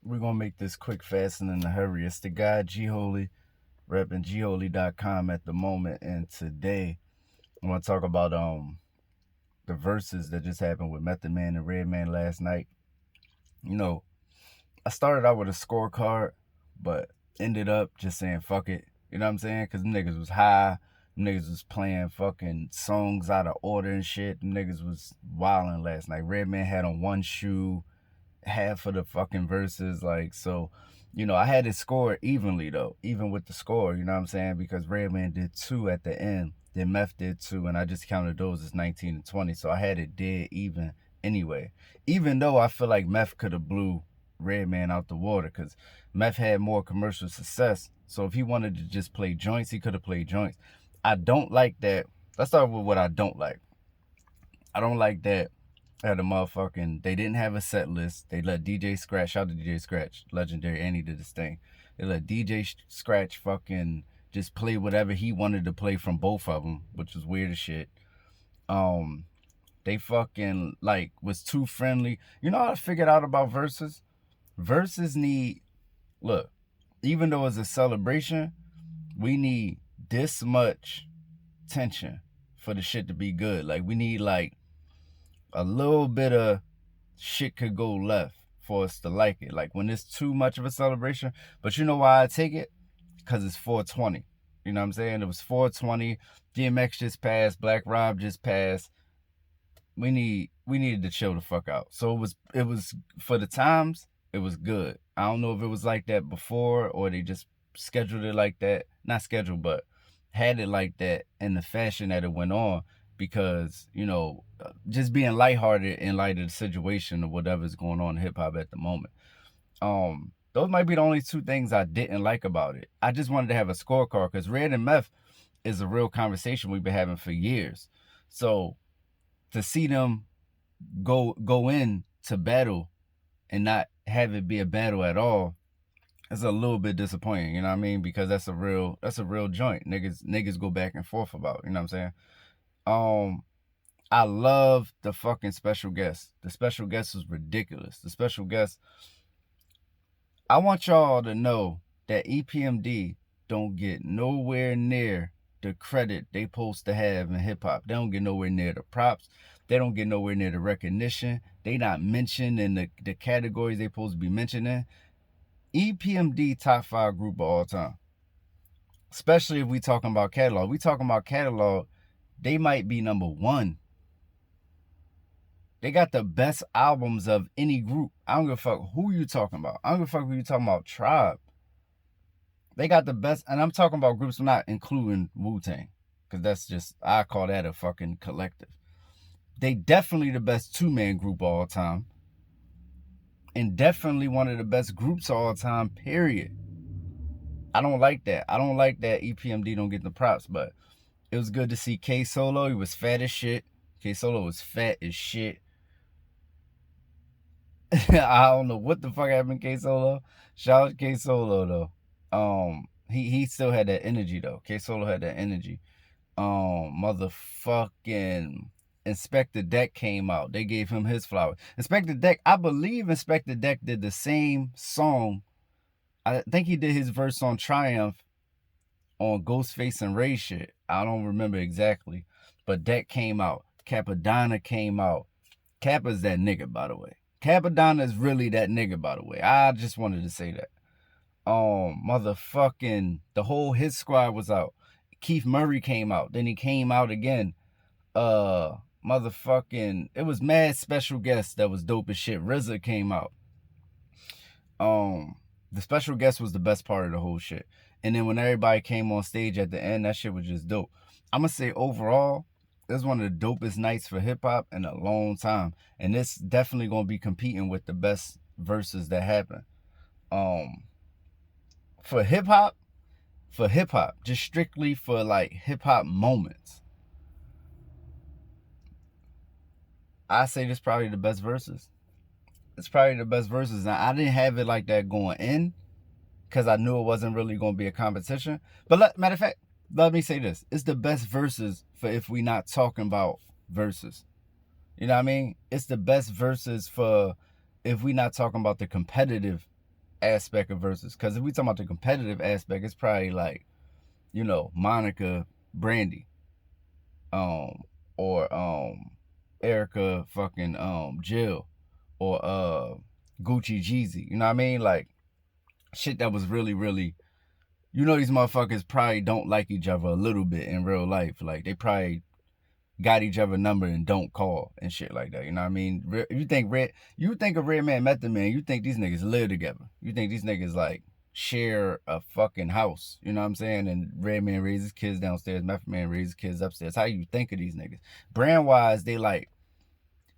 We're gonna make this quick, fast, and in a hurry. It's the guy 𝗍𝗪𝗏, repping 𝗍𝗪𝗏.com at the moment, and today I want to talk about the verses that just happened with Method Man and Redman last night. You know, I started out with a scorecard, but ended up just saying fuck it. You know what I'm saying? Because them niggas was high. Them niggas was playing fucking songs out of order and shit. Them niggas was wilding last night. Redman had on one shoe, half of the fucking verses, like, so, I had it scored evenly though, even with the score, you know what I'm saying, because Redman did 2 at the end, then Meth did 2, and I just counted those as 19 and 20, so I had it dead even anyway, even though I feel like Meth could have blew Redman out the water, because Meth had more commercial success, so if he wanted to just play joints, he could have played joints. I don't like that. Let's start with what I don't like. I don't like that had a motherfucking, they didn't have a set list. They let DJ Scratch, shout out to DJ Scratch, legendary, and he did his thing. They let DJ Scratch fucking just play whatever he wanted to play from both of them, which was weird as shit. They fucking, like, was too friendly. You know what I figured out about verses? Verses need, look, even though it's a celebration, we need this much tension for the shit to be good. Like, we need, like, a little bit of shit could go left for us to like it. Like when it's too much of a celebration. But you know why I take it? Because it's 420. You know what I'm saying? It was 420. DMX just passed. Black Rob just passed. We needed to chill the fuck out. So it was for the times, it was good. I don't know if it was like that before or they just scheduled it like that. Not scheduled, but had it like that in the fashion that it went on, because, just being lighthearted in light of the situation of whatever's going on in hip hop at the moment. Those might be the only 2 things I didn't like about it. I just wanted to have a scorecard because Red and Meth is a real conversation we've been having for years. So to see them go in to battle and not have it be a battle at all, it's a little bit disappointing, you know what I mean? Because that's a real joint. Niggas go back and forth about, you know what I'm saying? I love the fucking special guest. The special guest was ridiculous. The special guest, I want y'all to know that EPMD don't get nowhere near the credit they supposed to have in hip hop. They don't get nowhere near the props. They don't get nowhere near the recognition. They not mentioned in the categories they supposed to be mentioned in. EPMD top 5 group of all time. Especially if we talking about catalog. We talking about catalog, they might be number 1. They got the best albums of any group. I don't give a fuck who you talking about. I don't give a fuck who you talking about. Tribe. They got the best, and I'm talking about groups, I'm not including Wu-Tang, because that's just, I call that a fucking collective. They definitely the best 2-man group of all time. And definitely one of the best groups of all time, period. I don't like that. I don't like that EPMD don't get the props, but it was good to see K Solo. He was fat as shit. K Solo was fat as shit. I don't know what the fuck happened to K Solo. Shout out to K Solo though. He still had that energy though. K Solo had that energy. Motherfucking INSPECTAH Deck came out. They gave him his flowers. INSPECTAH Deck, I believe INSPECTAH Deck did the same song. I think he did his verse on Triumph on Ghostface and Ray shit. I don't remember exactly. But Deck came out. CAPPADONNA came out. Kappa's that nigga, by the way. CAPPADONNA is really that nigga, by the way. I just wanted to say that. Motherfucking, the whole Hit Squad was out. Keith Murray came out. Then he came out again. Motherfucking, it was mad special guests that was dope as shit. RZA came out. The special guest was the best part of the whole shit. And then when everybody came on stage at the end, that shit was just dope. I'm gonna say overall, this is one of the dopest nights for hip hop in a long time. And this definitely gonna be competing with the best verses that happen. For hip hop, just strictly for like hip hop moments, I say this probably the best verses. It's probably the best verses. Now, I didn't have it like that going in because I knew it wasn't really going to be a competition. But matter of fact, let me say this. It's the best verses for if we not talking about verses. You know what I mean? It's the best verses for if we not talking about the competitive aspect of versus. Because if we talking about the competitive aspect, it's probably like, you know, Monica, Brandy, or Erica fucking Jill, or Gucci Jeezy. You know what I mean? Like shit that was really, really, you know, these motherfuckers probably don't like each other a little bit in real life. Like they probably got each other number and don't call and shit like that. You know what I mean? You think of Redman, Method Man, you think these niggas live together. You think these niggas like share a fucking house. You know what I'm saying? And Redman raises kids downstairs, Method Man raises kids upstairs. How you think of these niggas? Brand wise, they like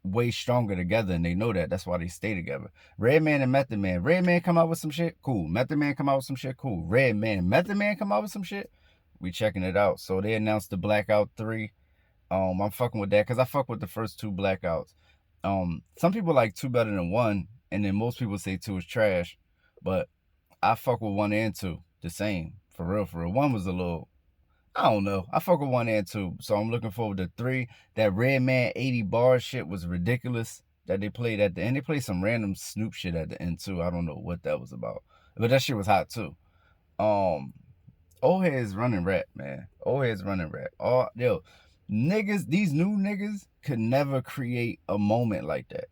way stronger together, and they know that. That's why they stay together. Redman and Method Man. Redman come out with some shit, cool. Method Man come out with some shit, cool. Redman and Method Man come out with some shit, we checking it out. So they announced the Blackout 3. I'm fucking with that because I fuck with the first 2 Blackouts. Some people like 2 better than 1, and then most people say 2 is trash, but I fuck with 1 and 2 the same, for real, for real. 1 was a little, I don't know. I fuck with 1 and 2, so I'm looking forward to 3. That Redman 80 bar shit was ridiculous that they played at the end. They played some random Snoop shit at the end too. I don't know what that was about, but that shit was hot too. Old heads running rap, man. Old heads running rap. Yo, niggas, these new niggas could never create a moment like that.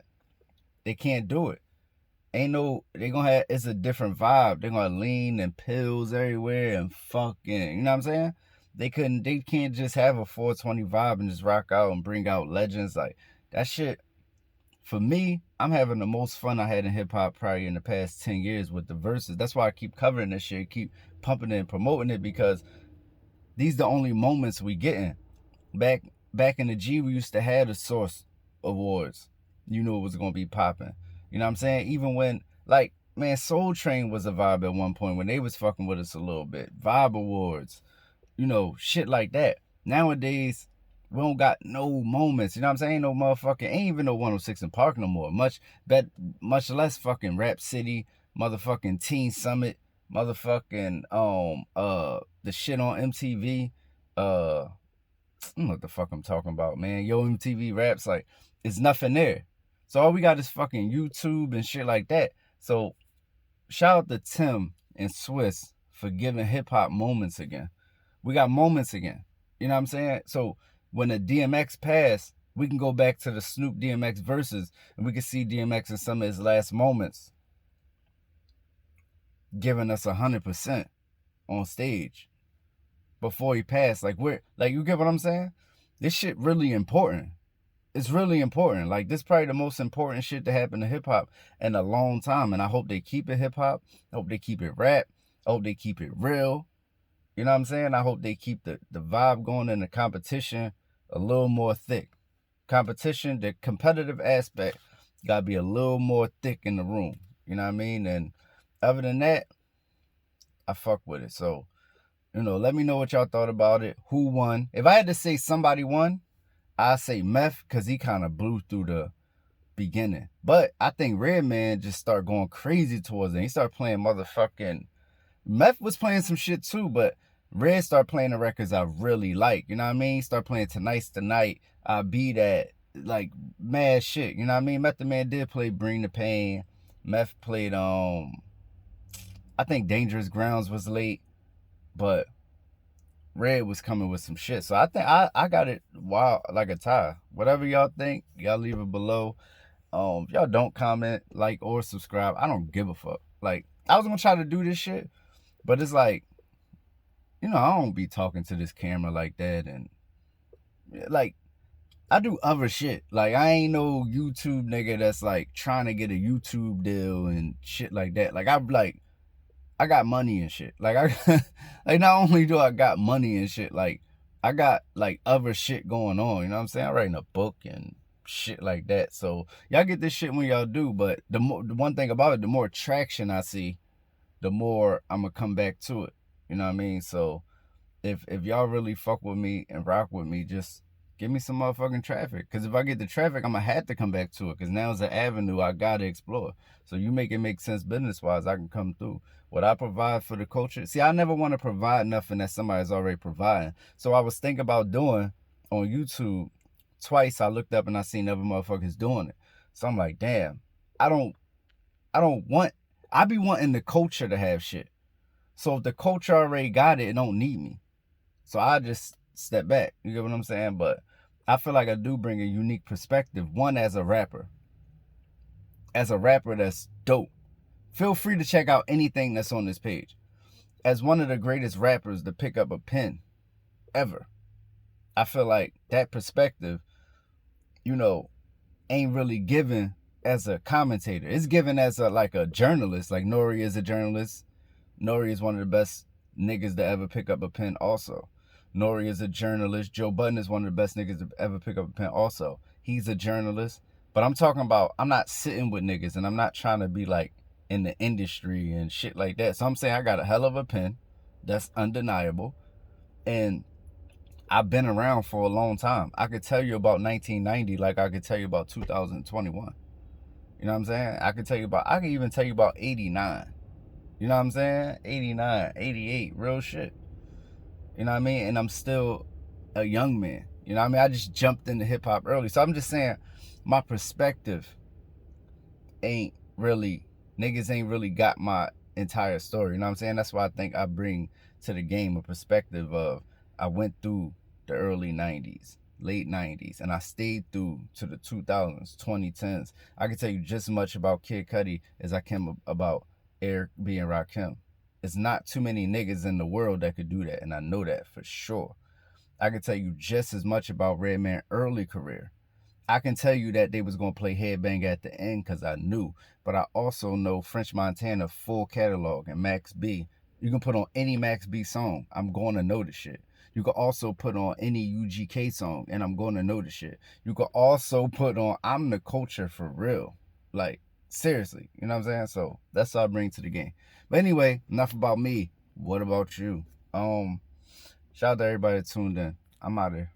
They can't do it. Ain't no, they gonna have, it's a different vibe. They're gonna lean and pills everywhere and fucking, you know what I'm saying? They can't just have a 420 vibe and just rock out and bring out legends. Like, that shit, for me, I'm having the most fun I had in hip hop probably in the past 10 years with the verses. That's why I keep covering this shit, keep pumping it and promoting it, because these the only moments we getting. Back in the G, we used to have the Source Awards. You knew it was gonna be popping. You know what I'm saying? Even when, like, man, Soul Train was a vibe at one point when they was fucking with us a little bit. Vibe Awards, you know, shit like that. Nowadays, we don't got no moments. You know what I'm saying? Ain't no motherfucking, ain't even no 106 in Park no more. Much less fucking Rap City, motherfucking Teen Summit, motherfucking the shit on MTV. I don't know what the fuck I'm talking about, man. Yo, MTV Raps, like, it's nothing there. So all we got is fucking YouTube and shit like that. So shout out to Tim and SWIZZ for giving hip-hop moments again. We got moments again. You know what I'm saying? So when the DMX passed, we can go back to the Snoop DMX verses, and we can see DMX in some of his last moments giving us 100% on stage before he passed. Like, you get what I'm saying? This shit really important. It's really important. Like, this is probably the most important shit to happen to hip-hop in a long time, and I hope they keep it hip-hop. I hope they keep it rap. I hope they keep it real. You know what I'm saying? I hope they keep the vibe going and the competition a little more thick. Competition, the competitive aspect gotta be a little more thick in the room. You know what I mean? And other than that, I fuck with it. So, you know, let me know what y'all thought about it. Who won? If I had to say somebody won, I say Meth, because he kind of blew through the beginning. But I think Redman just started going crazy towards it. He started playing motherfucking... Meth was playing some shit too, but Red started playing the records I really like. You know what I mean? He started playing Tonight's the Night, I Be That, like, mad shit. You know what I mean? Method Man did play Bring the Pain. Meth played, I think Dangerous Grounds was late, but Red was coming with some shit. So I think I got it wild like a tie. Whatever y'all think, y'all leave it below. If y'all don't comment, like, or subscribe, I don't give a fuck. Like, I was gonna try to do this shit, but it's like, you know, I don't be talking to this camera like that, and like, I do other shit. Like, I ain't no YouTube nigga that's like trying to get a YouTube deal and shit like that. Like, I got money and shit. Like, like, not only do I got money and shit, like, I got like other shit going on. You know what I'm saying? I'm writing a book and shit like that. So y'all get this shit when y'all do. But the one thing about it, the more traction I see, the more I'm gonna come back to it. You know what I mean? So if y'all really fuck with me and rock with me, just give me some motherfucking traffic. Because if I get the traffic, I'm gonna have to come back to it. Because now it's an avenue I gotta explore. So you make it make sense business wise, I can come through. What I provide for the culture. See, I never want to provide nothing that somebody's already providing. So I was thinking about doing on YouTube. Twice I looked up and I seen other motherfuckers doing it. So I'm like, damn, I don't want I be wanting the culture to have shit. So if the culture already got it don't need me. So I just step back. You get what I'm saying? But I feel like I do bring a unique perspective. One, as a rapper. As a rapper that's dope. Feel free to check out anything that's on this page. As one of the greatest rappers to pick up a pen ever. I feel like that perspective, you know, ain't really given as a commentator. It's given as a journalist. Like Nori is a journalist. Nori is one of the best niggas to ever pick up a pen also. Nori is a journalist. Joe Budden is one of the best niggas to ever pick up a pen also. He's a journalist. But I'm talking about, I'm not sitting with niggas and I'm not trying to be like in the industry and shit like that. So I'm saying I got a hell of a pen. That's undeniable. And I've been around for a long time. I could tell you about 1990 like I could tell you about 2021. You know what I'm saying? I can even tell you about 89. You know what I'm saying? 89, 88, real shit. You know what I mean? And I'm still a young man. You know what I mean? I just jumped into hip hop early. So I'm just saying my perspective niggas ain't really got my entire story. You know what I'm saying? That's why I think I bring to the game a perspective of, I went through the early 90s, late 90s, and I stayed through to the 2000s, 2010s. I can tell you just as much about Kid Cudi as I can about Eric B. and Rakim. It's not too many niggas in the world that could do that, and I know that for sure. I can tell you just as much about Redman's early career. I can tell you that they was going to play Headbang at the end because I knew. But I also know French Montana full catalog and Max B. You can put on any Max B song. I'm going to know the shit. You can also put on any UGK song and I'm going to know the shit. You can also put on I'm the culture for real. Like, seriously. You know what I'm saying? So that's what I bring to the game. But anyway, enough about me. What about you? Shout out to everybody that tuned in. I'm out of here.